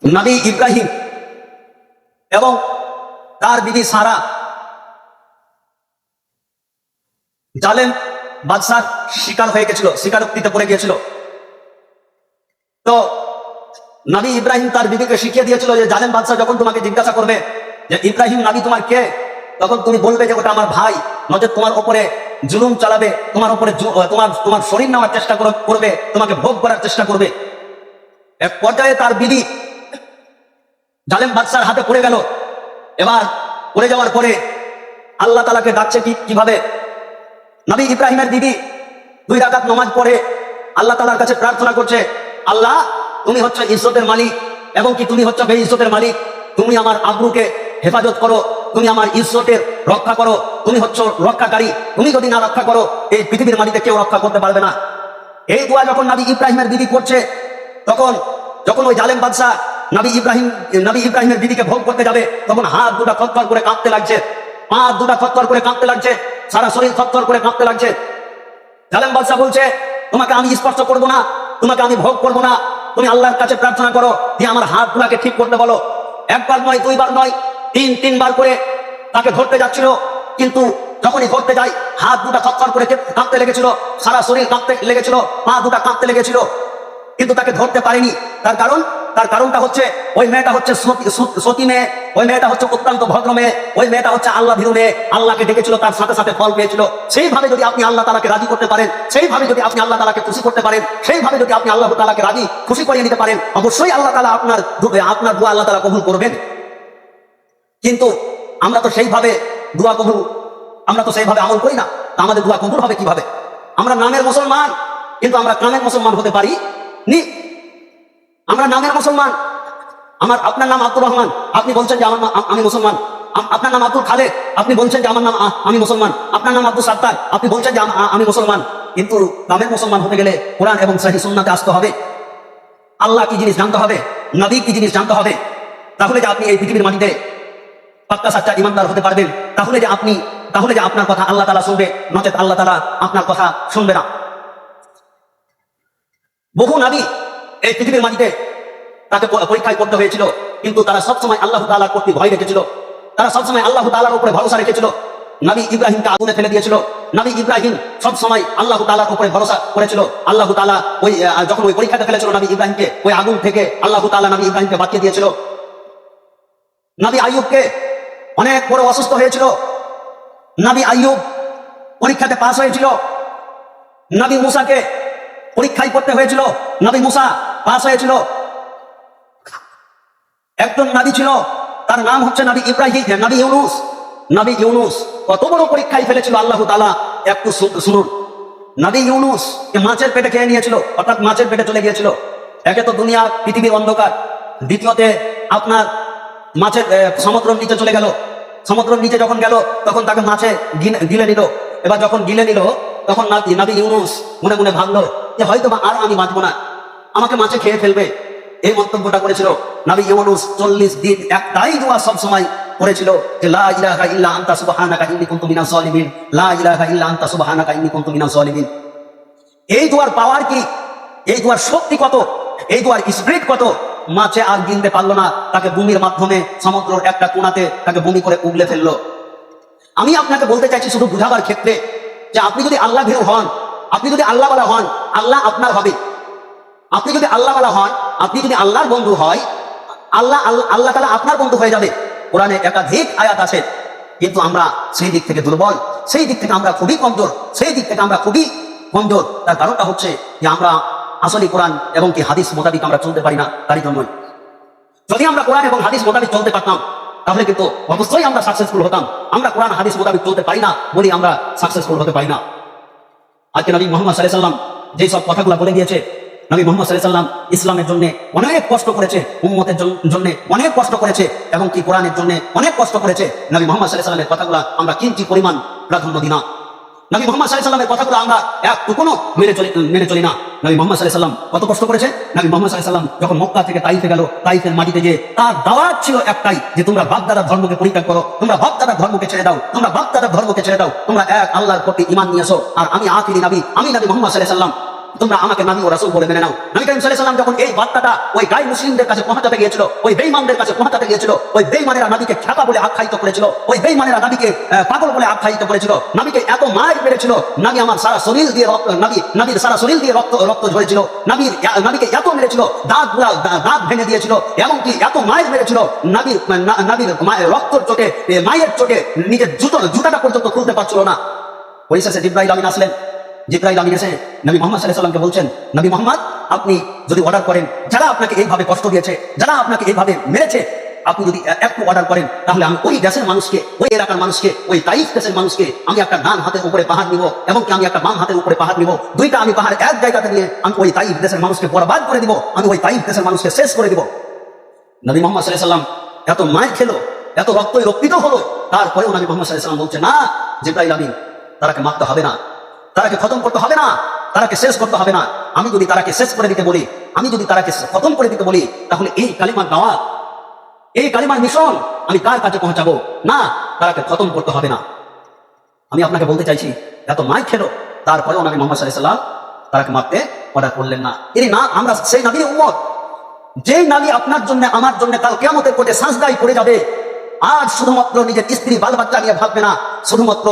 নবী ইব্রাহিম এবং তার বিবি সারা জালেম বাদশার শিকার হয়ে গেছিল, শিকারোক্তিতে পড়ে গিয়েছিল। তো নবী ইব্রাহিম তার বিবিকে শিখিয়ে দিয়েছিল যে জালেম বাদশা যখন তোমাকে জিজ্ঞাসা করবে যে ইব্রাহিম নবী তোমার কে, তখন তুমি বলবে যে ওটা আমার ভাই, নজর তোমার উপরে জুলুম চালাবে, তোমার উপরে তোমার শরীর নেওয়ার চেষ্টা করবে, তোমাকে ভোগ করার চেষ্টা করবে। এক পর্যায়ে তার বিবি জালেম বাদশার হাতে পড়ে গেল। এবার পড়ে যাওয়ার পরে আল্লাহ তাআলাকে ডাকছে কিভাবে? নবী ইব্রাহিমের বিবি 2 রাকাত নামাজ পড়ে আল্লাহ তাআলার কাছে প্রার্থনা করছে, আল্লাহ তুমি হচ্ছে ইজ্জতের মালিক এবং কি তুমি হচ্ছে বেইজ্জতের মালিক, তুমি আমার আবরুকে হেফাজত করো, তুমি আমার ইজ্জতের রক্ষা করো, তুমি হচ্ছে রক্ষাকারী, তুমি যদি না রক্ষা করো এই পৃথিবীর মাটিতে কেউ রক্ষা করতে পারবে না। এই দোয়া যখন নবী ইব্রাহিমের বিবি করছে, যখন ওই জালেম বাদশা নবী ইব্রাহিমের বিবিকে ভোগ করতে যাবে, তখন হাত দুটা থরথর করে কাঁপতে লাগছে, পা দুটা থরথর করে কাঁপতে লাগছে, সারা শরীর থরথর করে কাঁপতে লাগছে। জালেম বাদশা বলছে, তোমাকে আমি স্পর্শ করবো না, তোমাকে আমি ভোগ করবো না, তুমি আল্লাহর কাছে প্রার্থনা করো যে আমার হাত গুলাকে ঠিক করতে বলো। 1 বার নয়, 2 বার নয়, 3 বার করে তাকে ধরতে যাচ্ছিল, কিন্তু যখনই ধরতে যাই হাত দুটা থরথর করে কাঁপতে লেগেছিল, সারা শরীর কাঁপতে লেগেছিল, পা দুটা কাঁপতে লেগেছিল, কিন্তু তাকে ধরতে পারেনি। তার কারণটা হচ্ছে ওই মেয়েটা হচ্ছে সতী মেয়ে, ওই মেয়েটা হচ্ছে অত্যন্ত ভদ্র মেয়ে, ওই মেয়েটা হচ্ছে আল্লাহ ভীরু মেয়ে, আল্লাহকে ডেকেছিল, তার সাথে সাথে ফল পেয়েছিল। সেইভাবে যদি আপনি আল্লাহ তাআলাকে রাজি করতে পারেন, সেইভাবে যদি আপনি আল্লাহ তাআলাকে খুশি করতে পারেন, সেইভাবে যদি আপনি আল্লাহ তাআলাকে রাজি খুশি করিয়ে নিতে পারেন, অবশ্যই আল্লাহ তাআলা আপনার দোয়া আল্লাহ তাআলা কবুল করবেন। কিন্তু আমরা তো সেইভাবে দোয়া কবুল, আমরা তো সেইভাবে আমল করি না, আমাদের দোয়া কবুল হবে কিভাবে? আমরা নামের মুসলমান, কিন্তু আমরা কামের মুসলমান হতে পারি নি। আমরা নামের মুসলমান, আপনার নাম আব্দুর রহমান, আপনি বলছেন যে আমি মুসলমান। আপনার নাম আব্দুল খালেদ, আপনি বলছেন যে আমার নাম আমি মুসলমান। আপনার নাম আব্দুল সাত্তার, আপনি বলছেন যে আমি মুসলমান। কিন্তু নামের মুসলমান হতে গেলে কোরআন এবং সহিহ সুন্নাতে আসতে হবে, আল্লাহ কি জিনিস জানতে হবে, নবী কি জিনিস জানতে হবে। তাহলে যে আপনি এই পৃথিবীর মাটিতে পাক্কা সাচ্চা ইমানদার হতে পারবেন, তাহলে যে আপনার কথা আল্লাহ তাআলা শুনবে, নচেত আল্লাহ তাআলা আপনার কথা শুনবে না। বহু নবী এই পৃথিবীর মাটিতে তাকে পরীক্ষায় করতে হয়েছিল, কিন্তু তারা সবসময় আল্লাহ তাআলার প্রতি ভয় রেখেছিল, তারা সবসময় আল্লাহ তাআলার উপরে ভরসা রেখেছিল। নবী ইব্রাহিমকে আগুনে ফেলে দিয়েছিল, নবী ইব্রাহিম সবসময় আল্লাহ তাআলার উপরে ভরসা করেছিল। আল্লাহ তাআলা যখন ওই পরীক্ষাতে ফেলেছিল নবী ইব্রাহিমকে, ওই আগুন থেকে আল্লাহ তাআলা নবী ইব্রাহিমকে বাঁচিয়ে দিয়েছিল। নবী আইয়ুবকে অনেক বড় অসুস্থ হয়েছিল, নবী আইয়ুব পরীক্ষাতে পাস হয়েছিল। নবী মুসাকে পরীক্ষায় করতে হয়েছিল, নবী মুসা পাস হয়েছিল। একজন নবী ছিল, তার নাম হচ্ছে নবী ইব্রাহিম, নবী ইউনুস কত বড় পরীক্ষায় ফেলেছিল আল্লাহ তাআলা, একটু শুনুন। নবী ইউনুস মাছের পেটে খেয়ে নিয়েছিল, অর্থাৎ মাছের পেটে চলে গিয়েছিল। একে তো দুনিয়া পৃথিবীর অন্ধকার, দ্বিতীয়তে আপনার মাছের সমুদ্রের নিচে চলে গেল। সমুদ্রের নিচে যখন গেল তখন তাকে মাছে গিলে নিল। এবার যখন গিলে নিল তখন নবী ইউনুস মনে মনে ভাবলো যে হয়তো আর আমি বাঁচবো না, আমাকে মাছে খেয়ে ফেলবে। এই মন্তব্যটা করেছিল নবী ইউনুস। 40 দিন একটাই দোয়া সব সময় করেছিল যে লা ইলাহা ইল্লা আনতা সুবহানাকা ইন্নী কুনতু মিনাজ জালিমিন, লা ইলাহা ইল্লা আনতা সুবহানাকা ইন্নী কুনতু মিনাজ জালিমিন। এই দোয়ার পাওয়ার কি, এই দোয়ার শক্তি কত, এই দোয়ার স্পিরিট কত, মাছে আর গিলতে পারলো না, তাকে ভূমির মাধ্যমে সমুদ্রের একটা কোণাতে তাকে ভূমি করে উগলে ফেললো। আমি আপনাকে বলতে চাইছি শুধু বুঝাবার ক্ষেত্রে যে আপনি যদি আল্লাহ ভীরু হন, আপনি যদি আল্লাহওয়ালা হন, আল্লাহ আপনার হবে। আপনি যদি আল্লাহওয়ালা হন, আপনি যদি আল্লাহর বন্ধু হয়, আল্লাহ তাআলা আপনার বন্ধু হয়ে যাবে। কোরআনে একাধিক আয়াত আছে, কিন্তু আমরা সেই দিক থেকে দুর্বল, সেই দিক থেকে আমরা খুবই কমজোর, তার কারণটা হচ্ছে যে আমরা আসলে কোরআন এবং কি হাদিস মোতাবিক আমরা চলতে পারি না। তারই জন্যই যদি আমরা কোরআন এবং হাদিস মোতাবিক চলতে পারতাম তাহলে কিন্তু অবশ্যই আমরা সাকসেসফুল হতাম। আমরা কোরআন হাদিস মোতাবিক চলতে পারি না বলি আমরা সাকসেসফুল হতে পারি না। আজকে নবী মুহাম্মদ সাল্লাল্লাহু আলাইহি ওয়াসাল্লাম যেই সব কথাগুলো বলে গিয়েছে, নবী মুহাম্মদ সাল্লাল্লাহু আলাইহি ওয়াসাল্লাম ইসলামের জন্য অনেক কষ্ট করেছে, উম্মতের জন্য অনেক কষ্ট করেছে এবং কি কোরআনের জন্য অনেক কষ্ট করেছে। নবী মুহাম্মদ সাল্লাল্লাহু আলাইহি ওয়াসাল্লামের কথাগুলো আমরা কিঞ্চিত পরিমাণ প্রাধান্য দিই না। নবী মুহাম্মদ সাল্লাল্লাহু আলাইহি ওয়াসাল্লামের কথাগুলো আমরা একটুকুনো মেনে চলি না। নবী মুহাম্মদ সাল্লাল্লাহু আলাইহি ওয়াসাল্লাম কত কষ্ট করেছে। নবী মুহাম্মদ সাল্লাল্লাহু আলাইহি ওয়াসাল্লাম যখন মক্কা থেকে তাইফে গেল, তাইফের মাটিতে যে তার দাওয়াত ছিল একটাই যে তোমরা বাপ-দাদার ধর্মকে পরিত্যাগ করো, তোমরা বাপ-দাদার ধর্মকে ছেড়ে দাও, তোমরা এক আল্লাহর প্রতি ঈমান নিয়ে আসো। আর আমি আখিরি নবী, আমি নবী মুহাম্মদ সাল্লাল্লাহু আলাইহি ওয়াসাল্লাম তোমরা আমাকে নবী ও রাসূল বলে মেনে নাও। নবী করিম সাল্লাল্লাহু আলাইহি ওয়াসাল্লাম যখন এই বার্তাটা ওই গায় মুসলিমদের কাছে পৌঁছাতে গিয়েছিল, ওই বেঈমানদের কাছে পৌঁছাতে গিয়েছিল, ওই বেঈমানেরা নবীকে খ্যাপা বলে আখ্যায়িত করেছিল, ওই বেঈমানেরা নবীকে পাগল বলে আখ্যায়িত করেছিল, নবীকে এত মার মেরেছিল, নবী আমার সারা শরীর দিয়ে রক্ত, নবীর সারা শরীর দিয়ে রক্ত ঝরেছিল, নবীকে এত মেরেছিল, দাঁত ভেঙে দিয়েছিল, এমনকি এত মায়ের মেরেছিল, নবীর রক্তর চোটে, মায়ের চোটে নিজের জুতাটা পর্যন্ত খুলতে পারছিল না। পরিশেষে জিবরাইল আমিন আসলেন। জিবরাইল আমিন এসে নবী মুহাম্মদ সাল্লাল্লাহু আলাইহি ওয়াসাল্লামকে বলছেন, নবী মুহাম্মদ, আপনি যদি অর্ডার করেন, যারা আপনাকে এইভাবে কষ্ট দিয়েছে, যারা আপনাকে এইভাবে মেরেছে, আপনি যদি একটু অর্ডার করেন, তাহলে আমি ওই দেশের মানুষকে, ওই এলাকার মানুষকে, ওই তাইফ দেশের মানুষকে আমি একটা ডান হাতের উপরে পাহাড় নিব, এবং আমি একটা বাম হাতের উপরে পাহাড় নিব, দুইটা আমি পাহাড় এক জায়গাতে নিয়ে আমি ওই তাইফ দেশের মানুষকে বরবাদ করে দিব, আমি ওই তাইফ দেশের মানুষকে শেষ করে দিব। নবী মুহাম্মদ সাল্লাল্লাহু আলাইহি ওয়াসাল্লাম এত মার খেলো, এত রক্তই রক্তিত হলো, তারপরেও নবী মুহাম্মদ সাল্লাল্লাহু আলাইহি ওয়াসাল্লাম বলছে, না জিবরাইল আমিন, তারাকে মারতে হবে না, তারাকে খতম করতে হবে না, তারাকে শেষ করতে হবে না। আমি যদি তারাকে শেষ করে দিতে বলি, আমি যদি তারাকে খতম করে দিতে বলি, তাহলে এই কালিমার দাওয়াত, এই কালিমার মিশন আমি কার কাছে পৌঁছাবো? না, তারাকে খতম করতে হবে না। আমি আপনাকে বলতে চাইছি, এত মার খেলো, তারপরেও নবী মুহাম্মদ সাল্লাল্লাহু আলাইহি ওয়াসাল্লাম তারাকে মারতে অর্ডার করলেন না। এর না আমরা সেই নবীর উম্মত, যেই নবী আপনার জন্য আমার জন্য কাল কিয়ামতের কোটে সাজদায় পড়ে যাবে, আজ শুধুমাত্র নিজের স্ত্রী বাল বাচ্চা নিয়ে ভাববে না, শুধুমাত্র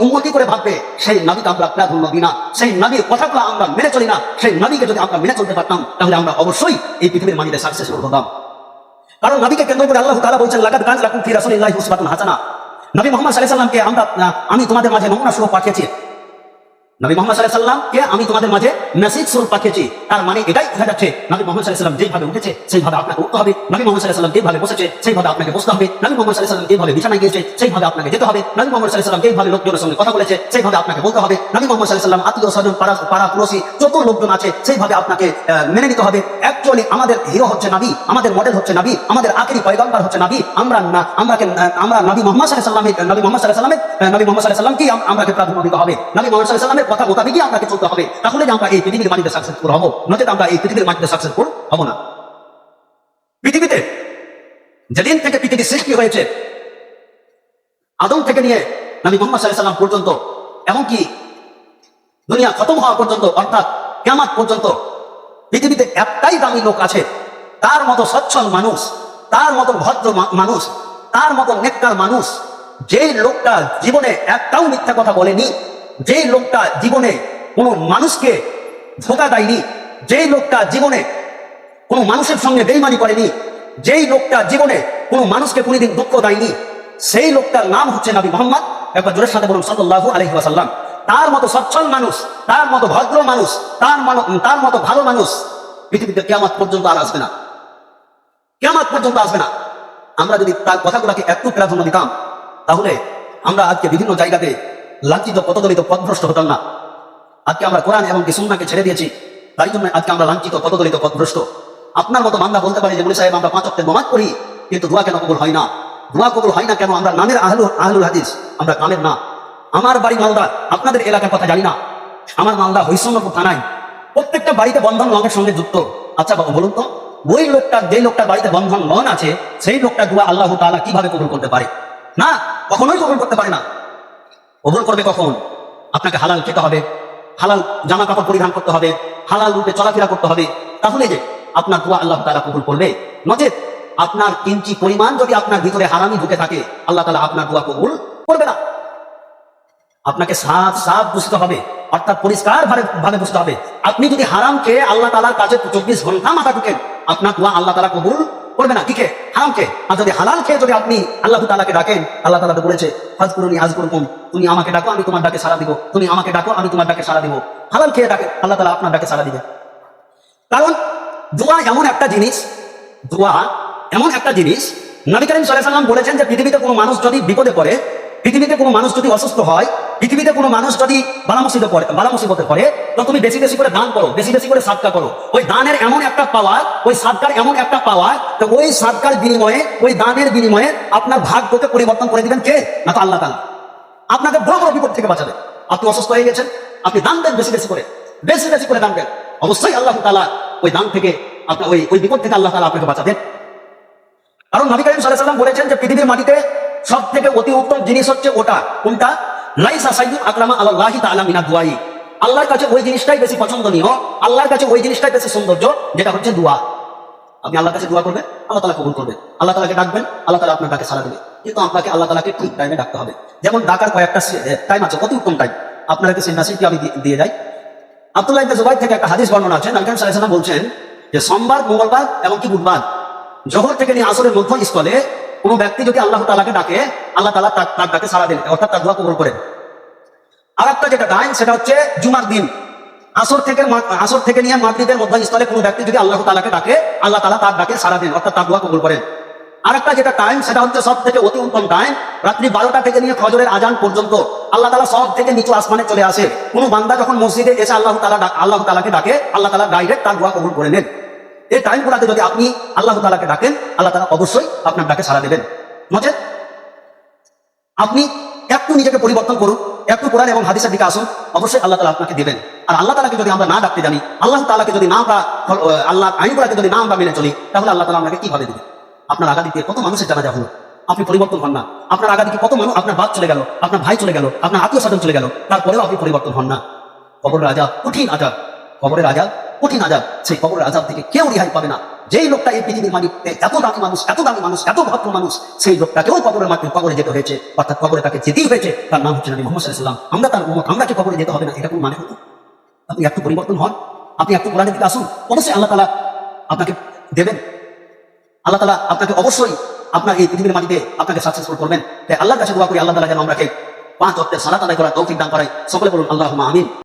উম্মতি করে ভাববে, সেই নবীকে আমরা প্রাধান্য দিই না, সেই নবীর কথাগুলো আমরা মেনে চলি না। সেই নবীকে যদি আমরা মেনে চলতে পারতাম, তাহলে আমরা অবশ্যই এই পৃথিবীর মাটিতে সাকসেসফুল হতাম। কারণ নবীকে কেন্দ্র করে আল্লাহ তাআলা বলছেন, লাকাদ কানা লাকুম ফি রাসূলিল্লাহি উসওয়াতুন হাসানাহ। নবী মুহাম্মদ সাল্লাল্লাহু আলাইহি ওয়াসাল্লামকে আমি তোমাদের মাঝে নমুনা স্বরূপ পাঠিয়েছি। নবী মুহাম্মদ সাল্লাল্লাহু আলাইহি ওয়াসাল্লামকে আমি তোমাদের মাঝে মেসেজ স্বরূপ পাঠিয়েছি। তার মানে এটাই বোঝা যাচ্ছে, নবী মুহাম্মদ সাল্লাল্লাহু আলাইহি ওয়াসাল্লাম যেভাবে উঠেছে সেইভাবে আপনাকে উঠতে হবে, নবী মুহাম্মদ সাল্লাল্লাহু আলাইহি ওয়াসাল্লাম যেভাবে বসেছে সেইভাবে আপনাকে বসতে হবে, নবী মুহাম্মদ সাল্লাল্লাহু আলাইহি ওয়াসাল্লাম যেভাবে বিছানায় গিয়েছে সেইভাবে আপনাকে যেতে হবে, নবী মুহাম্মদ সাল্লাল্লাহু আলাইহি ওয়াসাল্লাম যেভাবে লোকজনের সঙ্গে কথা বলেছে সেইভাবে আপনাকে বলতে হবে, নবী মুহাম্মদ সাল্লাল্লাহু আলাইহি ওয়াসাল্লাম আত্মীয় স্বজন পাড়া পড়োশি যত লোকজন আছে সেইভাবে আপনাকে মেনে নিতে হবে। অ্যাকচুয়ালি আমাদের হিরো হচ্ছে নবী, আমাদের মডেল হচ্ছে নবী, আমাদের আখেরি পয়গম্বর হচ্ছে নবী। আমরা নবী মুহাম্মদ সাল্লাল্লাহু আলাইহি ওয়াসাল্লামকে আমাকে প্রাধান্য দিতে হবে, নবী মুহাম্মদ সাল্লাল্লাহু আলাইহি ওয়াসাল্লামের কথা মোতাবেকই আপনাকে চলতে হবে। তাহলে আমরা এই পৃথিবীর মাটিতে সাকসেসফুল হব, নচেত আমরা এই পৃথিবীর মাটিতে সাকসেসফুল হব না। পৃথিবীতে যেদিন থেকে পৃথিবী সৃষ্টি হয়েছে, আদম থেকে নিয়ে নবী মুহাম্মদ সাল্লাল্লাহু আলাইহি ওয়াসাল্লাম পর্যন্ত, এমনকি দুনিয়া খতম হওয়া পর্যন্ত, অর্থাৎ কিয়ামত পর্যন্ত, পৃথিবীতে একটাই দামি লোক আছে, তার মতো সচ্ছল মানুষ, তার মতো ভদ্র মানুষ, তার মতো নেককার মানুষ, যেই লোকটা জীবনে একটাও মিথ্যা কথা বলেনি, যেই লোকটা জীবনে কোনো মানুষকে ধোঁকা দেয়নি, যেই লোকটা জীবনে কোনো মানুষের সঙ্গে বেইমানি করেনি, যেই লোকটা জীবনে কোনো মানুষকে কোনোদিন দুঃখ দেয়নি, সেই লোকটার নাম হচ্ছে নবী মুহাম্মদ। একবার জোরের সাথে বলুন সাল্লাল্লাহু আলাইহি ওয়াসাল্লাম। তার মতো সচ্ছল মানুষ, তার মতো ভদ্র মানুষ, তার মতো ভালো মানুষ পৃথিবীতে কিয়ামত পর্যন্ত আর আসবে না, কিয়ামত পর্যন্ত আসবে না। আমরা যদি তার কথাগুলোকে একটু প্রাধান্য দিতাম, তাহলে আমরা আজকে বিভিন্ন জায়গাতে লাঞ্ছিত, পদদলিত, পথভ্রষ্ট হতাম না। আজকে আমরা কোরআন এবং সুন্নাহকে ছেড়ে দিয়েছি, তাই জন্য আজকে আমরা লাঞ্ছিত, পদদলিত, পথভ্রষ্ট। আপনার মতো বান্দা বলতে পারি যে মুফতি সাহেব আমরা 5 ওয়াক্তের নামাজ পড়ি, কিন্তু দোয়া কেন কবুল হয় না? দোয়া কবুল হয় না কেন? আমরা নামের আহলুল হাদিস, আমরা কামের না। আমার বাড়ি মালদা, আপনাদের এলাকার কথা জানি না। আমার মালদা হরিশ্চন্দ্রপুর থানায় প্রত্যেকটা বাড়িতে বন্ধন লোনের সঙ্গে যুক্ত। আচ্ছা বাবা বলুন তো, ওই লোকটা, যে লোকটার বাড়িতে বন্ধন লোন আছে, সেই লোকটা দোয়া আল্লাহ তাআলা কিভাবে কবুল করতে পারে? না, কখনোই কবুল করতে পারে না। কবুল করবে কখন? আপনাকে হালাল খেতে হবে, হালাল জামা কাপড় পরিধান করতে হবে, হালাল রূপে চলাফেরা করতে হবে, তাহলে যে আপনার দোয়া আল্লাহ তাআলা কবুল করবে। নচেত আপনার কিঞ্চি পরিমাণ যদি আপনার ভিতরে হারামি ঢুকে থাকে, আল্লাহ তাআলা আপনার দোয়া কবুল করবে না। আপনাকে সাফ বুঝতে হবে, অর্থাৎ পরিষ্কার ভাবে বুঝতে হবে। আপনি যদি হারাম খেয়ে আল্লাহ তাআলার কাছে 24 ঘন্টা মাথা ঢুকেন, আপনার দোয়া আল্লাহ তাআলা কবুল করবে না। কি খেয়ে? হারাম খেয়ে। আর যদি হালাল খেয়ে যদি আপনি আল্লাহ তাআলাকে ডাকেন, আল্লাহ তাআলা তো বলেছে ফাজকুরুনি আযকুরকুম, তুমি আমাকে ডাকো আমি তোমার ডাকে সাড়া দিব, তুমি আমাকে ডাকো আমি তোমার ডাকে সাড়া দিব। হালাল খেয়ে ডাকেন, আল্লাহ তাআলা আপনার ডাকে সাড়া দিবে। কারণ দোয়া এমন একটা জিনিস, দোয়া এমন একটা জিনিস, নবী করিম সাল্লাল্লাহু আলাইহি ওয়াসাল্লাম বলেছেন যে পৃথিবীতে কোনো মানুষ যদি বিপদে পড়ে, পৃথিবীতে কোনো মানুষ যদি অসুস্থ হয়, পৃথিবীতে কোনো মানুষ যদি বালা মুসিবতে পড়ে, তো তুমি বেশি বেশি করে দান করো, বেশি বেশি করে সাদকা করো। ওই দানের এমন একটা পাওয়ার, ওই সাদকার এমন একটা পাওয়ার, তো ওই সাদকার বিনিময়ে, ওই দানের বিনিময়ে আপনার ভাগ্যকে পরিবর্তন করে দিবেন কে? না তো আল্লাহ তাআলা। আপনাকে বড় বড় বিপদ থেকে বাঁচাবে। আপনি অসুস্থ হয়ে গেছেন, আপনি দান দেন বেশি বেশি করে দান দেন, অবশ্যই আল্লাহ তাআলা ওই দান থেকে, আপনার ওই বিপদ থেকে আল্লাহ তাআলা আপনাকে বাঁচাবেন। কারণ নবী করিম সাল্লাল্লাহু আলাইহি ওয়াসাল্লাম বলেছেন যে পৃথিবীর মাটিতে সব থেকে অতি উত্তম জিনিস হচ্ছে ওটা, কোনটা? লাইসা সাইয়্যিদ আকরামা আলাল্লাহি তাআলা মিনাদ দুআই। আল্লাহর কাছে ওই জিনিসটাই বেশি পছন্দনীয়, আল্লাহর কাছে ওই জিনিসটাই বেশি সৌন্দর্য, যেটা হচ্ছে দোয়া। আপনি আল্লাহর কাছে দোয়া করবেন, আল্লাহ তাআলা কবুল করবে। আল্লাহ তাআলাকে ডাকবেন, আল্লাহ তাআলা আপনার ডাকে সাড়া দেবে। কিন্তু আপনাকে আল্লাহ তাআলাকে ঠিক টাইমে ডাকতে হবে। যেমন ডাকার কয়েকটা টাইম আছে, অতি উত্তম টাইম। আপনাকে সেই মেসেজটি আমি দিয়ে যাই। আব্দুল্লাহ ইবনে জুবাইর থেকে একটা হাদিস বর্ণনা আছে, নবী করিম সাল্লাল্লাহু আলাইহি ওয়াসাল্লাম বলছেন যে সোমবার, মঙ্গলবার এবং কি বুধবার জোহর থেকে নিয়ে আসরের মধ্যস্থলে কোনো ব্যক্তি যদি আল্লাহ তাআলাকে ডাকে, আল্লাহ তাআলা তার ডাকে সাড়া দেন, অর্থাৎ তার দোয়া কবুল করেন। আর একটা যেটা টাইম, সেটা হচ্ছে জুমার দিন আসর থেকে নিয়ে মাগরিবের মধ্যস্থলে কোনো ব্যক্তি যদি আল্লাহ তাআলাকে ডাকে, আল্লাহ তাআলা তার ডাকে সাড়া দেন, অর্থাৎ তার দোয়া কবুল করেন। আর একটা যেটা টাইম, সেটা হচ্ছে সব থেকে অতি উত্তম টাইম, রাত্রি 12টা থেকে নিয়ে ফজরের আজান পর্যন্ত আল্লাহ তাআলা সব থেকে নিচু আসমানে চলে আসে। কোনো বান্দা যখন মসজিদে এসে আল্লাহ তাআলাকে ডাকে, আল্লাহ তাআলা ডাইরেক্ট তার দোয়া কবুল করে নেন। এই টাইমগুলোতে যদি আপনি আল্লাহ তাআলাকে ডাকেন, আল্লাহ তাআলা অবশ্যই আপনার ডাকে সাড়া দেবেন। নচেত আপনি একটু নিজেকে পরিবর্তন করুন, একটু কোরআন এবং হাদিসের দিকে আসুন, অবশ্যই আল্লাহ তাআলা আপনাকে দেবেন। আর আল্লাহ তাআলাকে যদি আমরা না ডাকতে জানি, আল্লাহ তাআলাকে যদি না আমরা আল্লাহ আইনগুলোকে যদি না আমরা মেনে চলি, তাহলে আল্লাহ তাআলা আপনাকে কিভাবে দেবেন? আপনার আগাদিকে কত মানুষের জানাজা হলো, আপনি পরিবর্তন হন না। আপনার আগাদিকে কত মানুষ, আপনার বাপ চলে গেল, আপনার ভাই চলে গেল, আপনার আত্মীয় স্বজন চলে গেল, তারপরেও আপনি পরিবর্তন হন না। কবরের আযাব কঠিন আযাব, কবরের আযাব কঠিন আযাব। সেই কবরের আযাব থেকে কেউ রেহাই পাবে না। যেই লোকটা এই পৃথিবীর মাটিতে এত দামি মানুষ, এত দামি মানুষ, এত ভদ্র মানুষ, সেই লোকটাকেও কবরের মাটিতে কবরে যেতে হয়েছে, অর্থাৎ কবরে তাকে যেতেই হয়েছে। তার নাম হচ্ছে নবী মুহাম্মদ সাল্লাল্লাহু আলাইহি ওয়াসাল্লাম। আমরা তার উম্মত, আমরা কি কবরে যেতে হবে না? এটা কোন মানে হতো? আপনি একটু পরিবর্তন হন, আপনি একটু কোরআনের দিকে আসুন, অবশ্যই আল্লাহ তাআলা আপনাকে দেবেন। আল্লাহ তাআলা আপনাকে অবশ্যই আপনার এই পৃথিবীর মাটিতে আপনাকে সাকসেসফুল করবেন। তাই আল্লাহর কাছে দোয়া করি, আল্লাহ তাআলা যেন আমাকে 5 ওয়াক্তের সালাত আদায় করার তৌফিক দান করায়। সকলে বলুন আল্লাহুম্মা আমিন।